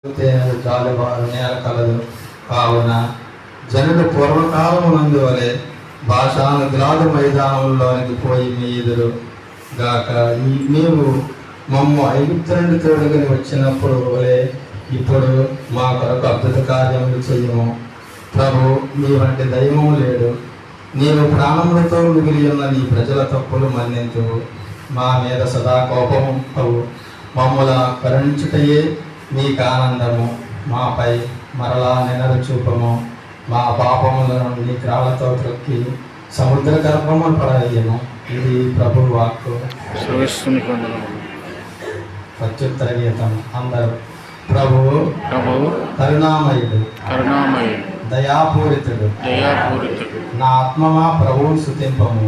జాలివారు నేల కలదు కావున జనులు పూర్వకాలమునందు వలె భాషాను గ్లాదు మైదానంలోనికి పోయి మీ ఎదురు గాక నీవు మమ్ము ఐగుప్తు నుండి తోడుకొని వచ్చినప్పుడు వలె ఇప్పుడు మా కొరకు అద్భుత కార్యములు చేయము. ప్రభు, నీ వంటి దైవము లేడు. నీవు ప్రాణములతో మిగిలి ఉన్న నీ ప్రజల తప్పులు మన్నింతువు. మా మీద సదా కోపము అవు. మమ్ముల కరుణించుటయే నీకు ఆనందము. మాపై మరలా నినరు చూపము. మా పాపముల నుండి క్రాలతో త్రొక్కి సముద్ర గర్భమును పడవేయము. ఇది ప్రభు వాక్కు. ప్రత్యుత్తర గీతం. అందరూ ప్రభువు కరుణామయుడు, దయాపూరితుడు. నా ఆత్మమా ప్రభువును స్తుతింపము.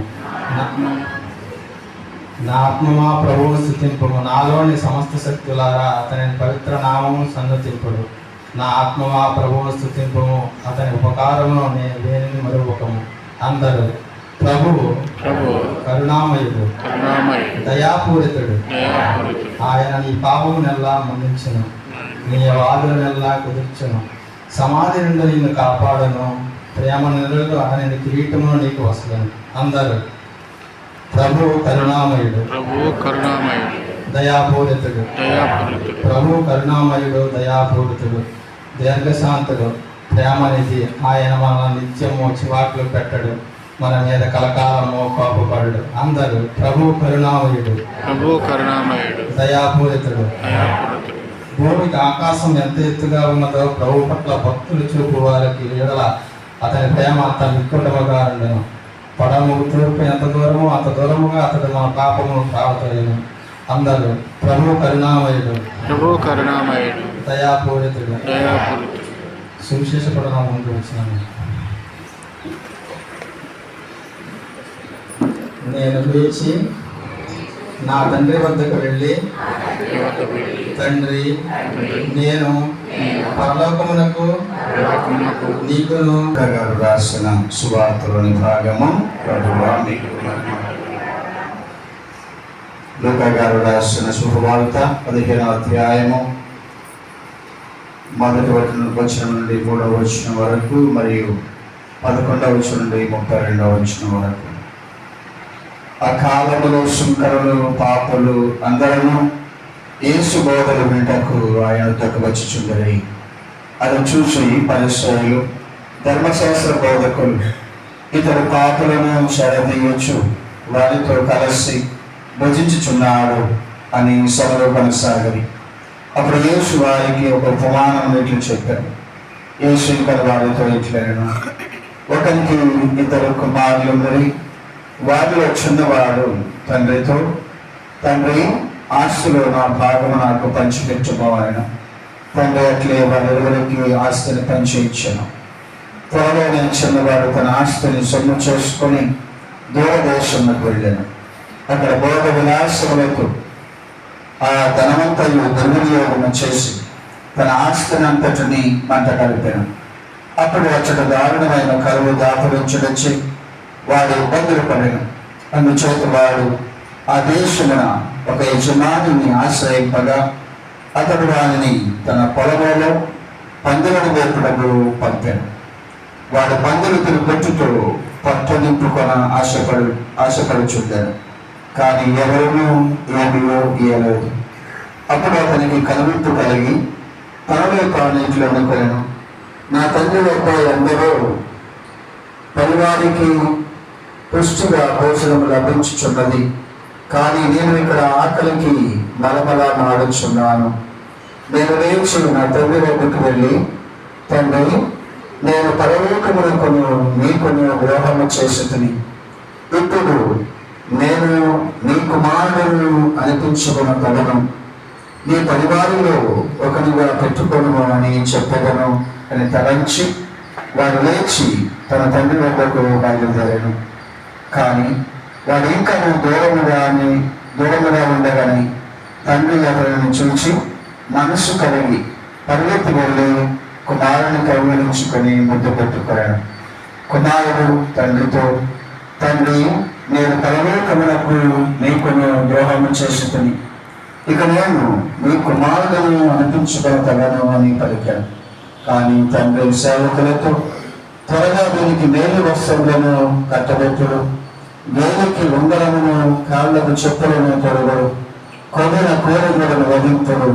నా ఆత్మమా ప్రభువును స్తుతింపము. నాలోని సమస్త శక్తులారా అతని పవిత్ర నామము సన్నతింపుడు. నా ఆత్మమా ప్రభువును స్తుతింపము. అతని ఉపకారమును దేనిని మరువకము. అందరూ ప్రభువు కరుణామయుడు, దయాపూరితుడు. ఆయన నీ పాపమునెల్లా మన్నించును, నీ వాదులనెల్లా కుదుర్చును. సమాధి నుండి నిన్ను కాపాడును. ప్రేమ నిరులు ఆయన కిరీటమును నీకు వసలను. అందరూ ప్రభు కరుణామయుడు, దయాపూరితుడు. ప్రభు కరుణామయుడు, దయాపూరితుడు, దీర్ఘశాంతుడు, ప్రేమనిధి. ఆయన మనల్ని నిత్యము చివాట్లు పెట్టడు, మన మీద కలకాలము కోపపడు. అందరూ ప్రభు కరుణామయుడు, దయాపూరితుడు. భూమికి ఆకాశం ఎంత ఎత్తుగా ఉన్నదో ప్రభు పట్ల భక్తులు చూపు వారికి ఎడల అతని ప్రేమ అంత మిక్కుటముగా ఉండను. పడము తూర్పు ఎంత దూరమో అంత దూరముగా అతడు మన పాపమును ప్రావతోయను. అందరూ ప్రభు కరుణామయుడు, దయాపూరితుడు. సువిశేషపడన ముందు వచ్చినాను. నేను లేచి నా తండ్రి వద్దకు వెళ్ళి, తండ్రి, నేను పరలోకమునకు నీకును గారు రాసిన సువార్తలోని భాగము. లూకా గారు రాసిన శుభవార్త 15వ అధ్యాయము 1వ వచనం నుండి 3వ వచనం వరకు మరియు 11వ వచనం నుండి 32వ వచనం వరకు. ఆ కాలంలో శుంకరులు, పాపులు అందరూ యేసు బోధలు వింటకు ఆయన వద్దకు వచ్చుచుండరి. అది చూసి పరిసయ్యులు, ధర్మశాస్త్ర బోధకులు ఇతడు పాపులను చెరదీయొచ్చు, వారితో కలిసి భుజించుచున్నాడు అని సభలో కొనసాగరి. అప్పుడు యేసు వారికి ఒక ఉపమానం ఇట్లు చెప్పారు. యేసు ఇక్కడ వారితో ఇట్లను, ఒకరికి 2 కుమారులు మరి. వారిలో చిన్నవాడు తండ్రితో, తండ్రి, ఆస్తిలో నా భాగము నాకు పంచిపెట్టుకోవాలను. తండ్రి అట్లే వారిరువురికి ఆస్తిని పంచి ఇచ్చాను. త్వరలో నేను చిన్నవాడు తన ఆస్తిని సొమ్ము చేసుకొని దూరదేశంలోకి వెళ్ళాను. అక్కడ భోగ విలాసములకు ఆ ధనవంతయు దుర్వినియోగము చేసి తన ఆస్తిని అంతటిని మంట కలిపాను. అప్పుడు అచ్చట దారుణమైన కరువు దాపురించడొచ్చి వాడు ఇబ్బందులు పడిన. అందుచేత వాడు ఆ దేశమున ఒక యజమానిని ఆశ్రయింపగా అతడు వారిని తన పొలంలో పందులను వేపుటకు పంపాను. వాడు పందులు తిరుగుతుతో పట్టు నింపుకొన ఆశపడుచుండాను, కానీ ఎవరినూ ఏమియో ఇయ్యలేదు. అప్పుడు అతనికి కనువిప్పు కలిగి తనలో తాను ఇంట్లో అనుకొనెను, నా తండ్రి యొక్క ఎందరో పరివారికి పుష్టిగా భోజనం లభించుచున్నది, కానీ నేను ఇక్కడ ఆకలికి మలమలా మాడుచున్నాను. నేను లేచి నా తండ్రి వద్దకు వెళ్ళి, తండ్రి, నేను పరలోకమునకును నీకును ద్రోహము చేసితిని. ఇప్పుడు నేను నీ కుమారుడు అనిపించుకున్న కలను నీ పరివారంలో ఒకనిగా పెట్టుకొను అని చెప్పగలను అని తలంచి వాడు లేచి తన తండ్రి వద్దకు బయలుదేరాను. కానీ వాడు ఇంకా దూరముగా ఉండగాని తండ్రి అతనిని చూచి మనసు కలిగి పరిగెత్తి వెళ్ళి కుమారుని కౌగిలించుకొని ముద్దు పెట్టుకున్నాడు. కుమారుడు తండ్రితో, తండ్రి, నేను పరలోకమునకు నీకును ద్రోహము చేసుకుని ఇక నేను మీ కుమారుడను అనిపించుకోగలను అని పలికాను. కానీ తండ్రి సేవకులతో త్వరగా వీరికి మేలు వస్త్రములను కట్టబెట్టుడు, వేలికి ఉంగరమును, కాళ్లకు చెప్పులను తొడుగుడు, కొనిన కోరికలను వధింపుడు,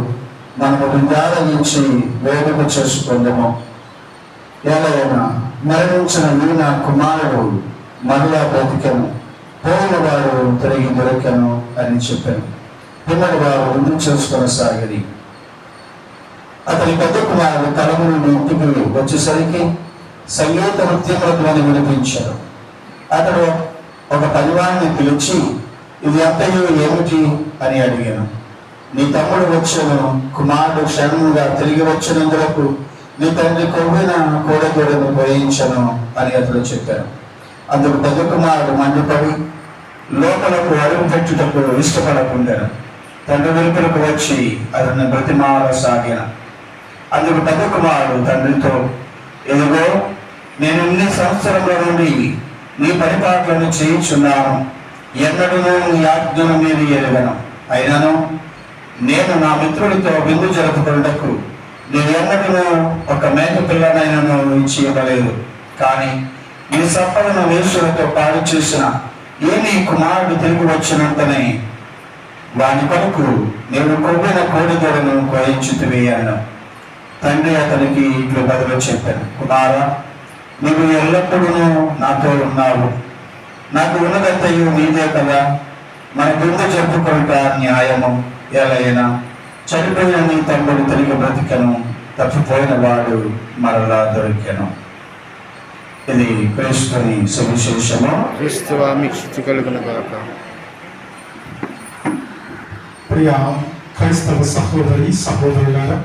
మనము విచారించి వేడుక చేసుకుందాము. ఎలాగైనా మరణించిన ఈ నా కుమారుడు మరలా బ్రతికెను, పోయిన వాడు తిరిగి దొరికెను అని చెప్పాను. పిల్లలు వారు ముందు చేసుకొనసాగిరి. అతని పెద్ద కుమారుడు తలము నుండి ఇంటికి వచ్చేసరికి సంగీత నృత్యముల ధ్వని వినిపించాడు. అతడు ఒక పనివాడిని పిలిచి, ఇది అంతయు ఏమిటి అని అడిగాను. నీ తమ్ముడు వచ్చాను, కుమారుడు క్షణంగా తిరిగి వచ్చినందులకు నీ తండ్రి కొవ్విన కోడగూడను పోయించను అని అతడు చెప్పాను. అందుకు పెద్ద కుమారుడు మండిపడి లోపలకు అడుగు పెట్టుటకు ఇష్టపడకుండా తండ్రి వెలుపలకు వచ్చి అతన్ని బ్రతిమాలసాగిన. అందుకు పెద్ద కుమారుడు తండ్రితో, ఇదిగో నేను ఇన్ని సంవత్సరముల నుండి నీ పరిపాట్లను చేయించున్నాను, ఎన్నడూ నీ ఆజ్ఞను మీరు ఎరుగను. అయినను నేను నా మిత్రుడితో విందు జరుపుకున్నకు నేను ఎన్నడూ ఒక మేక పిల్లనైనను ఇచ్చి ఇవ్వలేదు. కానీ నీ సంపదను వేసులతో పాడు చేసిన నీ కుమారుడు తిరిగి వచ్చినంతనే వాని కొరకు నేను కొవ్విన కోడిదొడను కోయించుతివి అన్నాను. తండ్రి అతనికి ఇట్లు బదులు చెప్పాను, కుమారా, నీవు ఎల్లప్పుడూ నాతో ఉన్నావు, నాకు ఉన్నదంతయు నీదే కదా. మన విందు జరుపుకుంట న్యాయము. ఎలాగైనా చనిపోయిన నీ తమ్ముడు తిరిగి బ్రతికెను, తప్పిపోయిన వాడు మరలా దొరికెను. ఇది క్రీస్తుని సువిశేషము. క్రీస్తువా మీకు స్తుతి కలుగును గాక. ప్రియ క్రైస్తవ సహోదరి సహోదరులారా,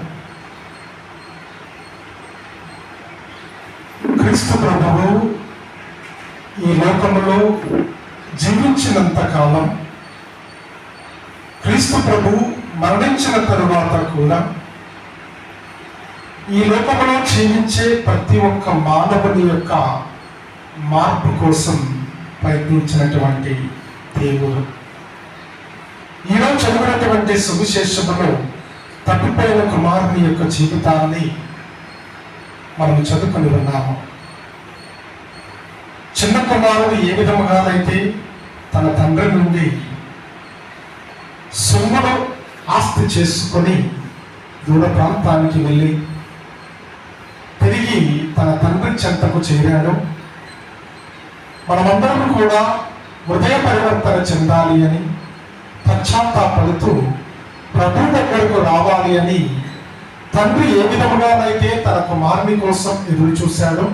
క్రీస్తు ప్రభువు ఈ లోకములో జీవించినంత కాలం, క్రీస్తు ప్రభు మరణించిన తరువాత కూడా ఈ లోకములో జీవించే ప్రతి ఒక్క మానవుని యొక్క మార్పు కోసం ప్రయత్నించినటువంటి దేవుడు. ఈరోజు చదివినటువంటి సువిశేషములో తప్పిపోయిన కుమారుని యొక్క జీవితాన్ని మనం చదువుకొని ఉన్నాము. చిన్న కుమారుడు ఏ విధముగానైతే తన తండ్రి నుండి సొమ్మును ఆస్తి చేసుకొని దూర ప్రాంతానికి వెళ్ళి తిరిగి తన తండ్రి చెంతకు చేరాడు. మనమందరం కూడా హృదయ పరివర్తన చెందాలి అని, పశ్చాత్తాపడుతూ ప్రభు దగ్గరకు రావాలి అని తండ్రి ఏ విధముగానైతే తన కుమారుని కోసం ఎదురు చూశాడో,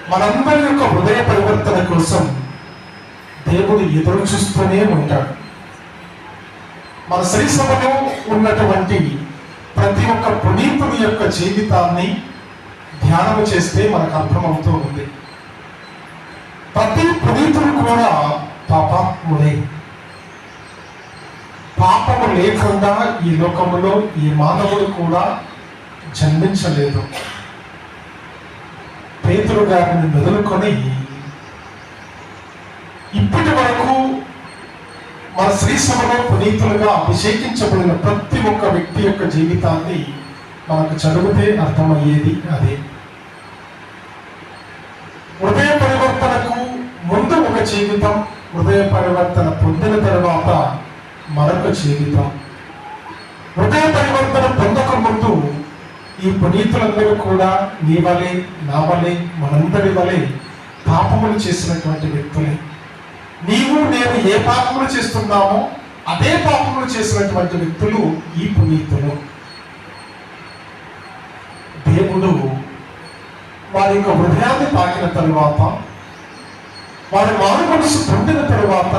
మనందరి యొక్క హృదయ పరివర్తన కోసం దేవుడు ఎదురు చూస్తూనే ఉంటాడు. మన శ్రీసభలో ఉన్నటువంటి ప్రతి ఒక్క పునీతుని యొక్క జీవితాన్ని ధ్యానం చేస్తే మనకు అర్థమవుతూ ఉంది. ప్రతి పునీతుడు కూడా పాపాత్ముడే. పాపము లేకుండా ఈ లోకములో ఈ మానవుడు కూడా జన్మించలేదు. పేతురు గారిని మొదలుకొని ఇప్పటి వరకు మన శ్రీసభలో పునీతులుగా అభిషేకించబడిన ప్రతి ఒక్క వ్యక్తి యొక్క జీవితాన్ని మనకు చదివితే అర్థమయ్యేది అదే. హృదయ పరివర్తనకు ముందు ఒక జీవితం, హృదయ పరివర్తన పొందిన తర్వాత మరొక జీవితం. హృదయ పరివర్తన పొందక ముందు ఈ పునీతులందరూ కూడా నీ వలె, నా వలె, మనందరి వలె పాపములు చేసినటువంటి వ్యక్తులే. నీవు నేను ఏ పాపములు చేస్తున్నామో అదే పాపములు చేసినటువంటి వ్యక్తులు ఈ పునీతులు. దేవుడు వారి యొక్క హృదయాన్ని తాకిన తరువాత, వారి మారు మనసు పొందిన తరువాత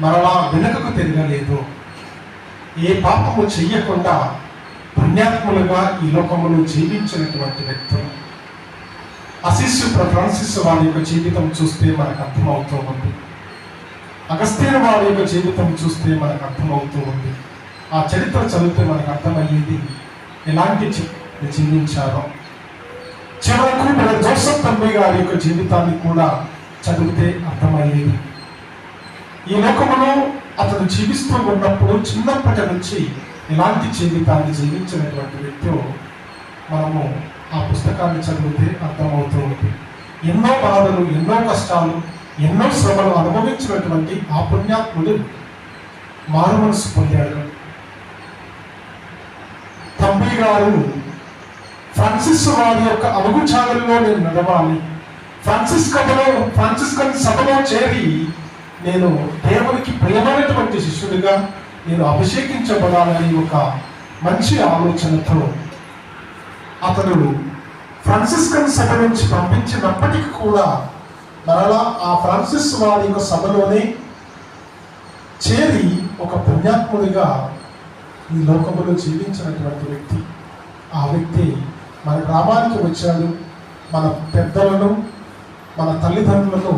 మరలా వెనుకకు తిరగలేదు. ఏ పాపము చెయ్యకుండా పుణ్యాత్ములుగా ఈ లోకములో జీవించినటువంటి వ్యక్తులు. అసిస్సు ఫ్రాన్సిస్ వారి యొక్క జీవితం చూస్తే మనకు అర్థమవుతూ ఉంది. అగస్త్యను వారి యొక్క జీవితం చూస్తే మనకు అర్థమవుతూ ఉంది. ఆ చరిత్ర చదివితే మనకు అర్థమయ్యేది ఎలాంటి జీవించారో. చివరకు మన జోసెఫ్ తండ్రి గారి యొక్క జీవితాన్ని కూడా చదివితే అర్థమయ్యేది. ఈ లోకములో అతను జీవిస్తూ ఉన్నప్పుడు చిన్నప్పటి నుంచి ఎలాంటి జీవితాన్ని జీవించినటువంటి వ్యక్తి మనము ఆ పుస్తకాన్ని చదివితే అర్థమవుతూ ఉంది. ఎన్నో బాధలు, ఎన్నో కష్టాలు, ఎన్నో శ్రమలు అనుభవించినటువంటి ఆ పుణ్యాత్ముడు మారు మనసు పొందాడు. తంబి గారు ఫ్రాన్సిస్ వారి యొక్క అడుగుజాడల్లో నేను నడవాలి, ఫ్రాన్సిస్కన్ సభలో చేరి నేను దేవునికి ప్రియమైనటువంటి శిష్యుడిగా నేను అభిషేకించబడాలని ఒక మంచి ఆలోచనతో అతడు ఫ్రాన్సిస్కన్ సభ నుంచి పంపించినప్పటికీ కూడా మరలా ఆ ఫ్రాన్సిస్ వారి యొక్క సభలోనే చేరి ఒక పుణ్యాత్ముడిగా ఈ లోకంలో జీవించినటువంటి వ్యక్తి. ఆ వ్యక్తి మన గ్రామానికి వచ్చాడు. మన పెద్దలను, మన తల్లిదండ్రులను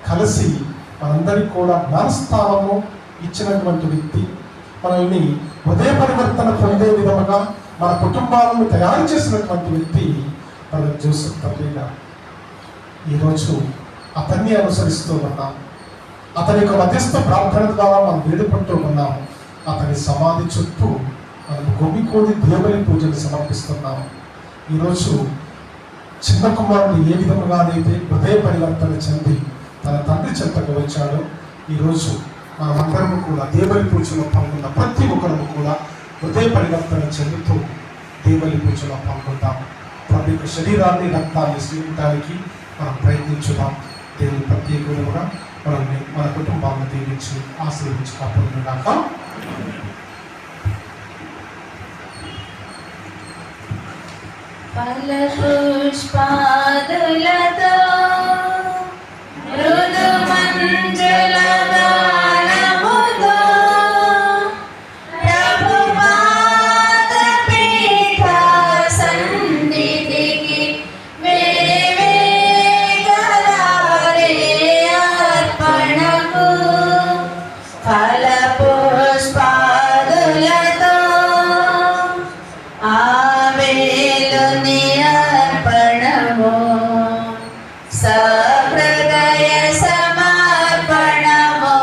కలిసి మనందరికీ కూడా జ్ఞానస్థానము ఇచ్చినటువంటి వ్యక్తి. మనల్ని హృదయ పరివర్తన పొందే విధముగా మన కుటుంబాలను తయారు చేసినటువంటి వ్యక్తి మన జోసెఫ్ తండ్రి గారు. ఈరోజు అతన్ని అనుసరిస్తూ ఉన్నాం. అతని యొక్క మధ్యస్థ ప్రార్థన ద్వారా మనం వేడుకుంటూ ఉన్నాము. అతని సమాధి చుట్టూ మనం గొమ్మికోడి దేవుని పూజలు సమర్పిస్తున్నాము. ఈరోజు చిన్న కుమారుడు ఏ విధముగానైతే హృదయ పరివర్తన చెంది తన తండ్రి చెంతకు వచ్చాడో, ఈరోజు మనమందరము కూడా దేవుని పూజలో పాల్గొన్న ప్రతి ఒక్కరము కూడా హృదయ పరివర్తన చెందుతూ దేవుని పూజలో పాల్గొంటాం. ప్రభు యొక్క శరీరాన్ని, రక్తాన్ని స్వీకరించడానికి మనం ప్రయత్నించుదాం. దేవుని ప్రత్యేకంగా మనల్ని, మన కుటుంబాలను దీవించి ఆశీర్వించి కాపాడుగాక. ఫలపుష్పాదులతో మృదు మంజుల గానముతో ప్రభు పాద పీఠ సన్నిధికి వేవేగలారే అర్పణకు. ఫలపుష్పాదులతో ఆవేలుని అర్పణము, సహృదయ సమర్పణము.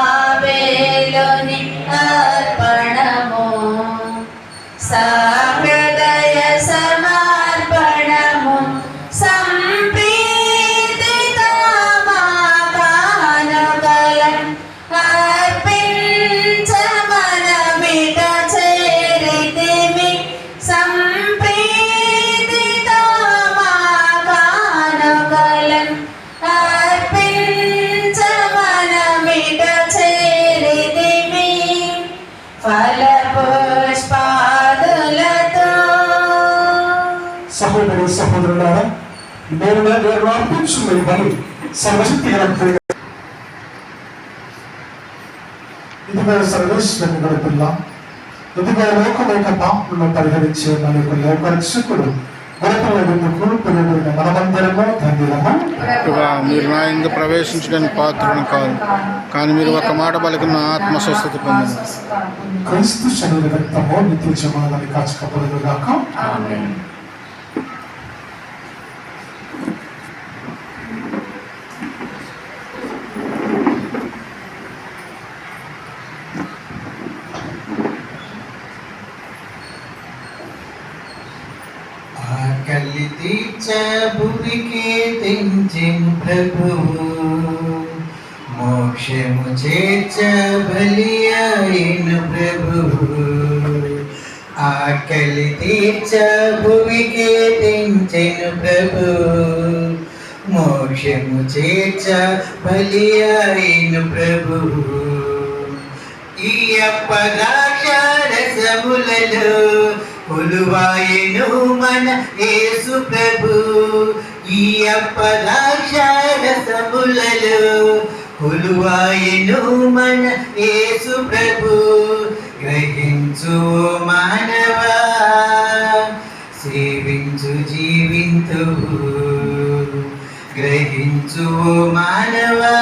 ఆవేలుని అర్పణము, సహృదయ సమర్పణము. సంప్రీతితో మా కానుకలను అర్పించమనమిట చేరితిమి. సంప్రీతితో మా కానుకలను అర్పించమనమిట చేరితిమి. ఫలపుష్పాదులతో. సహోదరి సహోదరులారా, నేను అర్పించుకునే బలి సర్వశక్తి గల ఇదిగో సర్వేశ్వరుని గడుపుల్ల, ఇదిగో లోకం యొక్క పాపలను పరిహరించే మన యొక్క లోకరక్షకుడు గొడపలకు పిలువబడిన మనమందరము ధన్యులము. ప్రభువా, మీరు నా ఇందు ప్రవేశించడానికి పాత్రను కాదు, కానీ మీరు ఒక మాట పలికిన నా ఆత్మ స్వస్థత పొందిన క్రీస్తు శరీర రక్తము నిత్య జమాలని కాచకపడుగాక. ఆకలి తీర్చ భూమికి తెంచెను ప్రభువు, మోక్షము చేర్చ బలి అయిన ప్రభువు. ఆకలి తీర్చ భూమికి తెంచెను ప్రభువు, మోక్షము చేర్చ బలి అయిన ప్రభువు. ఈ అప్పదాక్షరసములలో కొలువాయెను మన యేసు ప్రభు. ఈ అప్పదాక్షరసములలో కొలువాయెను మన యేసు ప్రభు. గ్రహించు మానవా, సేవించు జీవింతు. గ్రహించు మానవా,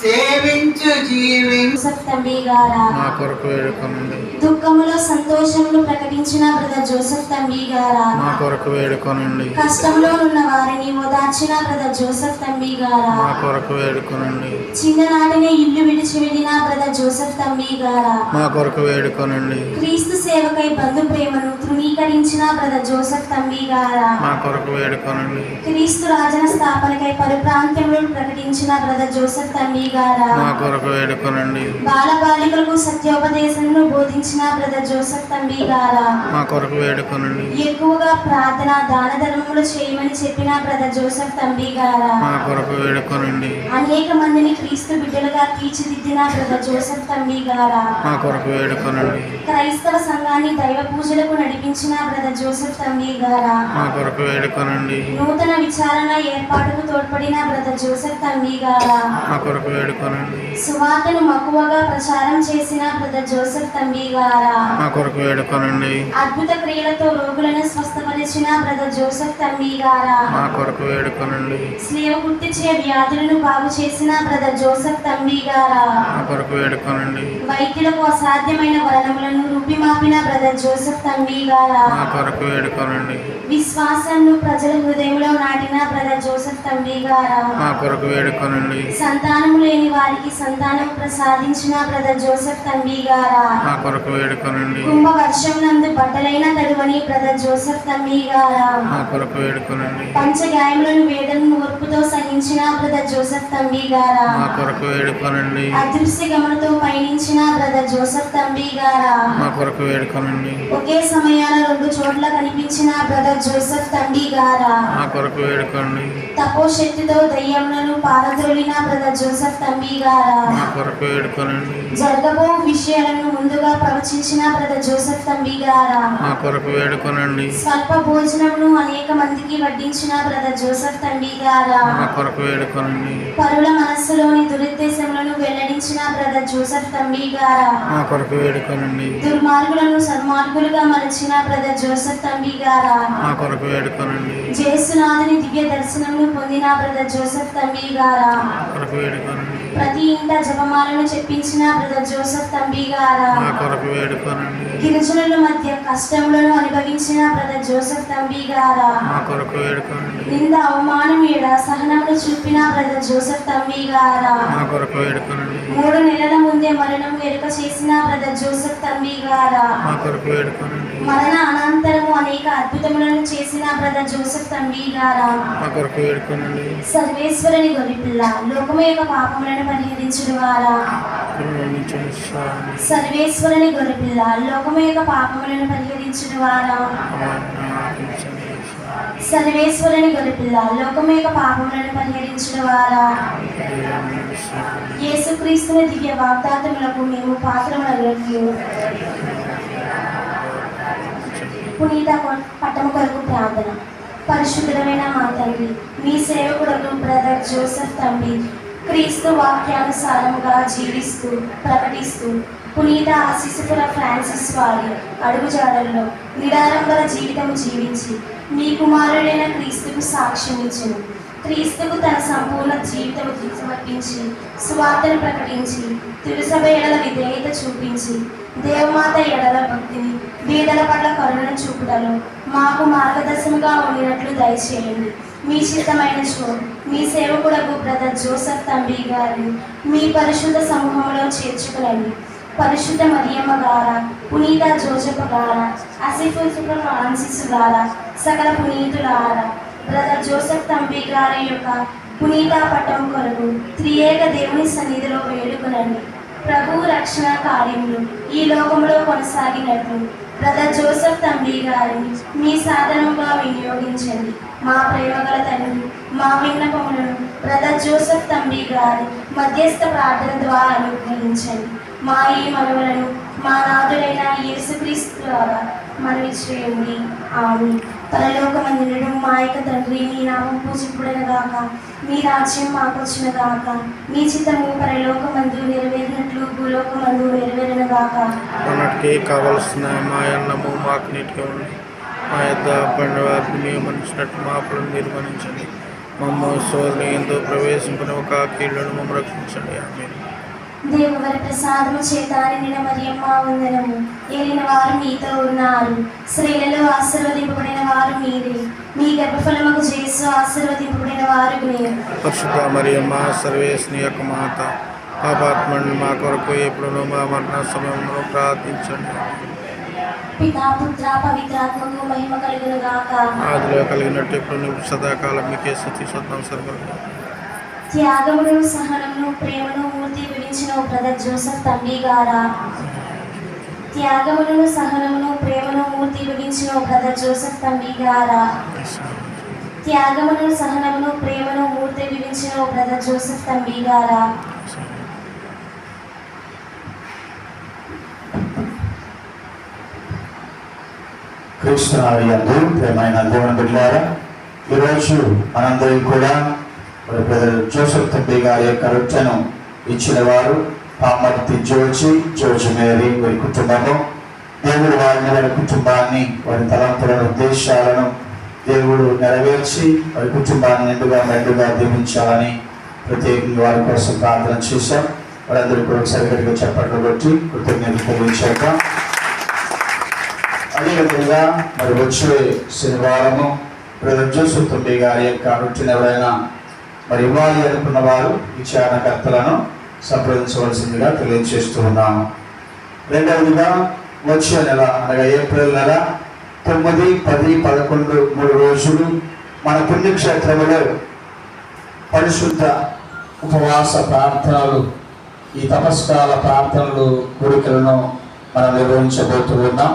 సేవించు జోసెఫ్ తంబి గారా, మా కొరకు వేడుకొనండి. దుఃఖములో సంతోషమును ప్రకటించిన బ్రదర్ జోసెఫ్ తంబి గారా, మా కొరకు వేడుకొనండి. కష్టంలో ఉన్న వారిని ఓదార్చిన బ్రదర్ జోసెఫ్ తంబి గారా, మా కొరకు వేడుకొనండి. చిన్ననాటినే ఇల్లు విడిచి వెళ్ళిన బ్రదర్ జోసెఫ్ తంబి గారా, మా కొరకు వేడుకొనండి. క్రీస్తు సేవకై బంధు ప్రేమను తృణీకరించిన బ్రదర్ జోసెఫ్ తంబి గారా, మా కొరకు వేడుకొనండి. క్రీస్తు రాజన స్థాపనకై పరుప్రాంతంలో ప్రకటించిన బ్రదర్ జోసెఫ్ తంబి గారా, మా కొరకు వేడుకొనండి. బాలబాలికలకు సత్యోపదేశమును బోధించిన బ్రదర్ జోసెఫ్ తంబి గారా, మా కొరకు వేడుకొనండి. ఎక్కువగా ప్రార్థన దాన ధర్మములు చేయమని చెప్పిన బ్రదర్ జోసెఫ్ తంబి గారా, మా కొరకు వేడుకొనండి. అనేక మందిని క్రీస్తు బిడ్డలుగా తీర్చిదిద్దిన బ్రదర్ జోసెఫ్ తంబి గారా, మా కొరకు వేడుకొనండి. క్రైస్తవ సంఘాన్ని దైవ పూజలకు నడిపించిన బ్రదర్ జోసెఫ్ తంబి గారా, మా కొరకు వేడుకొనండి. నూతన విచారణ ఏర్పాటుకు తోడ్పడిన బ్రదర్ జోసెఫ్ తంబి గారా, మా కొరకు వేడుకొనండి. సువార్తను మక్కువగా ప్రచారం చేసిన బ్రదర్ జోసెఫ్ తంబి గారా, మా కొరకు వేడుకొనండి. అద్భుత క్రియలతో రోగులను స్వస్థపరిచిన బ్రదర్ జోసెఫ్ తంబి గారా, మా కొరకు వేడుకొనండి. స్లేవ గుర్తించే వ్యాధులను బాగు చేసిన బ్రదర్ జోసెఫ్ తంబి గారా, మా కొరకు వేడుకొనండి. వైద్యులకు అసాధ్యమైన వరణములను రూపిమాపిన బ్రదర్ జోసెఫ్ తంబి గారా, మా కొరకు వేడుకొనండి. విశ్వాసాన్ని ప్రజల హృదయంలో నాటిన బ్రదర్ జోసెఫ్ తంబి గారా, మా కొరకు వేడుకొనండి. సంతానము లేని వారికి సంతానం ప్రసాదించిన బ్రదర్ జోసెఫ్ తంబి గారా, మా కొరకు వేడుకొనండి. కుంభ వర్షం నందు బట్టలైన తడువని బ్రదర్ జోసెఫ్ తంబి గారా, మా కొరకు వేడుకొనండి. పంచగాయములను వేదనను ఓర్పుతో సహించిన బ్రదర్ జోసెఫ్ తంబి గారా, మా కొరకు వేడుకొనండి. అదృశ్య గమనతో పయనించిన బ్రదర్ జోసెఫ్ తంబి గారా, మా కొరకు వేడుకొనండి. ఒకే సమయాన 2 చోట్ల కనిపించిన బ్రదర్ జోసెఫ్ తంబి గారా, మా కొరకు వేడుకోండి. తపోశక్తితో దయ్యములను పారద్రోలిన బ్రదర్ జోసెఫ్ తంబి గారా, మా కొరకు వేడుకోనండి. జరగబో విషయాలను ముందుగా ప్రవచించిన బ్రదర్ జోసెఫ్ తంబి గారా, మా కొరకు వేడుకోనండి. స్వల్ప భోజనమును అనేక మందికి వడ్డించిన బ్రదర్ జోసెఫ్ తంబి గారా, మా కొరకు వేడుకోనండి. పరుల మనస్సులోని దురుద్దేశములను వెల్లడించిన బ్రదర్ జోసెఫ్ తంబి గారా, మా కొరకు వేడుకోనండి. దుర్మార్గులను సన్మార్గులుగా మలచిన బ్రదర్ జోసెఫ్ తంబి గారా, మా కొరకు వేడుకోనండి. జేసునాథుని దివ్య దర్శనమును పొందిన బ్రదర్ జోసెఫ్ తంబి గారా, మా కొరకు వేడుకోనండి. ప్రతి ఇంట జపమాలను చెప్పించిన బ్రదర్ జోసెఫ్ తంబి గారా, మా కొరకు వేడుకోనండి. గిరిజనుల మధ్య కష్టములను అనుభవించిన బ్రదర్ జోసెఫ్ తంబి గారా, మా కొరకు వేడుకోనండి. నింద అవమానం మీద సహనమును చూపిన బ్రదర్ జోసెఫ్ తంబి గారా, మా కొరకు వేడుకోనండి. 3 నెలల ముందే మరణం ఎరుక చేసిన బ్రదర్ జోసెఫ్ తంబి గారా, మా కొరకు వేడుకోనండి. మరణ అనంతరము అనేక అద్భుతములను చేసిన బ్రదర్ జోసెఫ్ తంబి గారా, మా కొరకు వేడుకోనండి. సర్వేశ్వరుని గొరిపిల్ల లోకము యొక్క పాపములను పరిహరించుడు వారా, కరుణించండి స్వామి. సర్వేశ్వరుని గొరిపిల్ల లోకము యొక్క పాపములను పరిహరించుడు వారా, ఆజ్ఞాపించండి స్వామి. సర్వేశ్వరుని గొరిపిల్ల లోకము యొక్క పాపములను పరిహరించుడు వారా, దైవమైన స్వామి. యేసుక్రీస్తుని దివ్య వాగ్దాతములకు మేము పాత్రములగు. పునీత పట్టము కొరకు ప్రార్థన. పరిశుద్ధమైన మా తండ్రి, మీ సేవకుడు బ్రదర్ జోసెఫ్ తంబి క్రీస్తు వాక్యానుసారముగా జీవిస్తూ ప్రకటిస్తూ పునీత ఆశీసుపుర ఫ్రాన్సిస్ వారి అడుగుజాడల్లో నిడారంబర జీవితం జీవించి మీ కుమారుడైన క్రీస్తుకు సాక్ష్యం ఇచ్చును. క్రీస్తుకు తన సంపూర్ణ జీవితం సమర్పించి సువార్తను ప్రకటించి తిరుసభ ఎడల విధేయత చూపించి దేవమాత ఎడల భక్తిని బీదల పట్ల కరుణను చూపుటలో మాకు మార్గదర్శనగా ఉండినట్లు దయచేయండి. మీ చిత్తమైన మీ సేవకుడకు బ్రదర్ జోసెఫ్ తంబి గారిని మీ పరిశుద్ధ సమూహంలో చేర్చుకునండి. పరిశుద్ధ మరియమ్మ గారా, పునీత జోసెఫ్ గారా, అసిఫుసుప్ర ఫ్రాన్సిస్ గారా, సకల పునీతులారా, బ్రదర్ జోసెఫ్ తంబి గారి యొక్క పునీత పట్టం కొరకు త్రియేక దేవుని సన్నిధిలో వేడుకునండి. ప్రభు రక్షణ కార్యములు ఈ లోకంలో కొనసాగినట్లు బ్రదర్ జోసెఫ్ తంబి గారిని మీ సాధనంగా వినియోగించండి. మా ప్రేమగల తండ్రి, మా విన్నపములను బ్రదర్ జోసెఫ్ తంబి గారి మధ్యస్థ ప్రార్థన ద్వారా అనుగ్రహించండి. మా ఈ మనవులను మా నాథుడైన యేసుక్రీస్తు ద్వారా మనవి చేయండి. ఆమె పరలోకమందున మా యొక్క తండ్రి, నీ నామం పూజింపుడనగాక, మీ రాజ్యం మాకొచ్చునగాక, మీ చిత్తము పరలోకమందు నెరవేరినట్లు భూలోకమందు నెరవేరునగాక. మనకి కావలసిన మా అన్నము మాకు నీటిగా ఉంది. మా యొక్క పండుగ వారిని మేము మనిషినట్టు మా అప్పులను నిర్వహించండి. మమ్మ సోదరుని ఎంతో ప్రవేశించిన ఒక కీళ్ళను మమ్మ రక్షించండి. ఆమె దేవవర ప్రసాదము చేత నిండిన మరియమ్మ వందనము. ఏలిన వారు మీతో ఉన్నారు, స్త్రీలలో ఆశీర్వదింపబడిన వారు మీరే. మీ గర్భఫలముకు యేసు ఆశీర్వదింపబడిన వారు మీరు. పరిశుద్ధ మరియమ్మ సర్వేశ్వని యొక్క మాత, పాపాత్మని మా కొరకు ఎప్పుడును మా మరణ సమయంలో ప్రార్థించండి. పితా పుత్ర పవిత్రాత్మకు మహిమ కలుగును గాక. ఆదిలో కలిగినట్టు ఇప్పుడు నువ్వు సదాకాలం మీకే స్తుతి సత్తం సర్వలు. త్యాగమును సహనమును ప్రేమను మూర్తి వివరించిన ఓ బ్రదర్ జోసెఫ్ తంబి గారా. త్యాగమును సహనమును ప్రేమను మూర్తి వివరించిన ఓ బ్రదర్ జోసెఫ్ తంబి గారా. త్యాగమును సహనమును ప్రేమను మూర్తి వివరించిన ఓ బ్రదర్ జోసెఫ్ తంబి గారా. కృష్ణారియందు ప్రేమైన దేవుని బిడ్డలారా, ఈరోజు మనందరికీ కూడా మరి బ్రదర్ జోసెఫ్ తంబి గారి యొక్క రొట్టెను ఇచ్చిన వారు పామర్తి జోజి మేరీ వారి కుటుంబము. దేవుడు వారిని, వారి కుటుంబాన్ని, వారి తలంపులను, ఉద్దేశాలను దేవుడు నెరవేర్చి వారి కుటుంబాన్ని మెండుగా దీవించాలని ప్రత్యేకంగా వారి కోసం ప్రార్థన చేశాం. వారందరూ కూడా ఒకసారి గట్టిగా చప్పట్లు కొట్టి కృతజ్ఞతలు తెలియచేద్దాం. అదేవిధంగా మరి వచ్చే శనివారము బ్రదర్ జోసెఫ్ తంబి గారి యొక్క రొట్టెను ఎవరైనా మరి ఇవ్వాలి అనుకున్న వారు ఈ చారణకర్తలను సంప్రదించవలసిందిగా తెలియజేస్తూ ఉన్నాము. రెండవదిగా వచ్చే నెల అనగా ఏప్రిల్ నెల 9, 10, 11 3 రోజులు మన పుణ్యక్షేత్రములో పరిశుద్ధ ఉపవాస ప్రార్థనలు, ఈ తపస్కాల ప్రార్థనలు, కోరికలను మనం నిర్వహించబోతూ ఉన్నాం.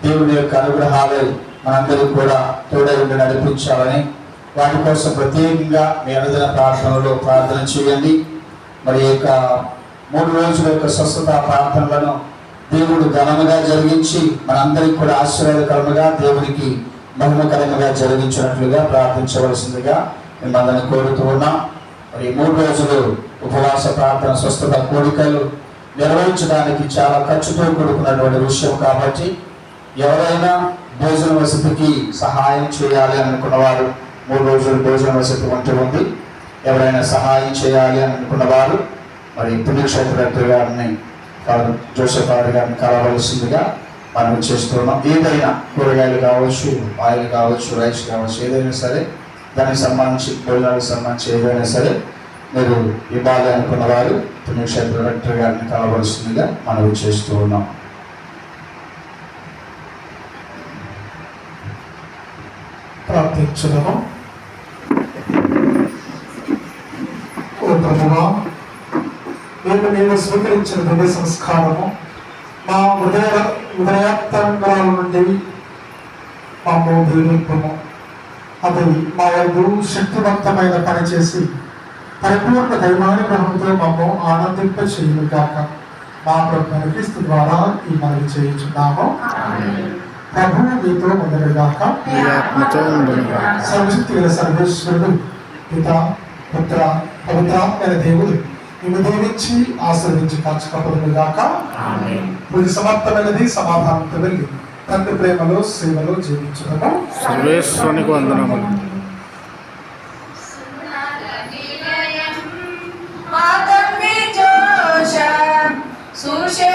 దేవుని యొక్క అనుగ్రహాలు మనందరూ కూడా తోడై ఉండి నడిపించాలని, వాటి కోసం ప్రత్యేకంగా మీ అనుదిన ప్రార్థనలో ప్రార్థన చేయండి. మరి యొక్క 3 రోజుల యొక్క స్వస్థత ప్రార్థనలను దేవుడు ఘనముగా జరిగించి మనందరికీ కూడా ఆశీర్వాదకరముగా, దేవునికి మహిమకరంగా జరిగించినట్లుగా ప్రార్థించవలసిందిగా మిమ్మల్ని కోరుతూ ఉన్నాం. మరి 3 రోజులు ఉపవాస ప్రార్థన, స్వస్థత కోరికలు నిర్వహించడానికి చాలా ఖర్చుతో కూడుకున్నటువంటి విషయం కాబట్టి ఎవరైనా భోజన వసతికి సహాయం చేయాలి అనుకున్నవారు, 3 రోజులు భోజన వసతి ఉంటుంది. ఎవరైనా సహాయం చేయాలి అని అనుకున్నవారు మరి పుణ్యక్షేత్ర గారిని, జోసెఫ్ గారిని కలవలసిందిగా మనం చేస్తున్నాం. ఏదైనా కూరగాయలు కావచ్చు, ఆయిల్ కావచ్చు, రైస్ కావచ్చు, ఏదైనా సరే దానికి సంబంధించి, భోజనాలకు సంబంధించి ఏదైనా సరే మీరు ఇవ్వాలి అనుకున్న వారు పుణ్యక్షేత్ర గారిని కలవలసిందిగా మనం చేస్తూ ఉన్నాం. ప్రార్థించుదాము. ఓ ప్రభువా, నేను స్వీకరించిన దివ్య సంస్కారము మా హృదయాంతరంగాల నుండి మమ్మల్ని దీవింపుము. అది మా యొక్క శక్తివంతమైన పనిచేసి పరిపూర్ణ దైవానుగ్రహంతో మమ్మల్ని ఆనందింప చేయును గాక. మా ప్రభువైన క్రీస్తు ద్వారా ఈ మనవి చేయించున్నాము. ప్రభువు మీతో ఉండగాక. సర్వశక్తి గల సర్వేశ్వరుడు పిత పుత్ర పవిత్రాత్మైన దేవుడు నిన్ను దీవించి ఆశీర్వించి కాచుకోబడును గాక. ఇది సమర్థమైనది, సమాధానంతో వెళ్ళి తండ్రి ప్రేమలో సేవలో జీవించడము. సర్వేశ్వరునికి వందనములు. సుషే